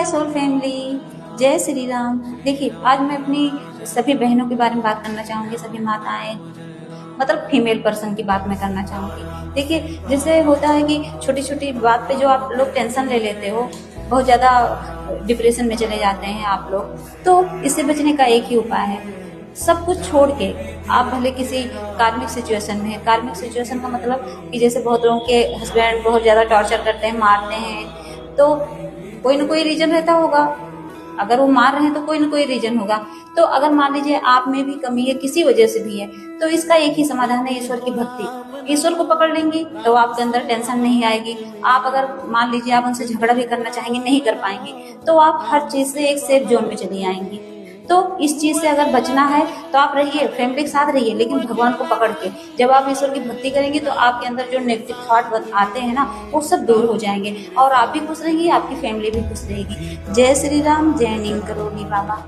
Soul family, जय श्री राम। देखिए, आज मैं अपनी सभी बहनों के बारे में बात करना चाहूँगी, सभी माताएँ, मतलब फीमेल पर्सन की बात मैं करना चाहूँगी। देखिए, जैसे होता है कि छोटी-छोटी बात पे जो आप लोग टेंशन ले लेते हो, बहुत ज़्यादा डिप्रेशन में चले जाते हैं आप लोग, तो इससे बचने का एक ही उपाय है, सब कुछ छोड़ के आप भले किसी कार्मिक सिचुएशन में हैं। कार्मिक सिचुएशन का मतलब कि जैसे बहुत लोगों के हस्बैंड बहुत ज़्यादा टॉर्चर करते हैं, मारते हैं, तो कोई ना कोई रीज़न रहता होगा। अगर वो मार रहे हैं तो कोई ना कोई रीजन होगा। तो अगर मान लीजिए आप में भी कमी है, किसी वजह से भी है, तो इसका एक ही समाधान है, ईश्वर की भक्ति। ईश्वर को पकड़ लेंगी तो आपके अंदर टेंशन नहीं आएगी। आप अगर मान लीजिए आप उनसे झगड़ा भी करना चाहेंगे, नहीं कर पाएंगे, तो आप हर चीज से एक सेफ जोन में चली आएंगी। तो इस चीज से अगर बचना है तो आप रहिए, फैमिली के साथ रहिए, लेकिन भगवान को पकड़ के। जब आप ईश्वर की भक्ति करेंगे तो आपके अंदर जो नेगेटिव थॉट आते हैं ना, वो सब दूर हो जाएंगे और आप भी खुश रहेंगी, आपकी फैमिली भी खुश रहेगी। जय श्री राम, जय नीम करोली बाबा।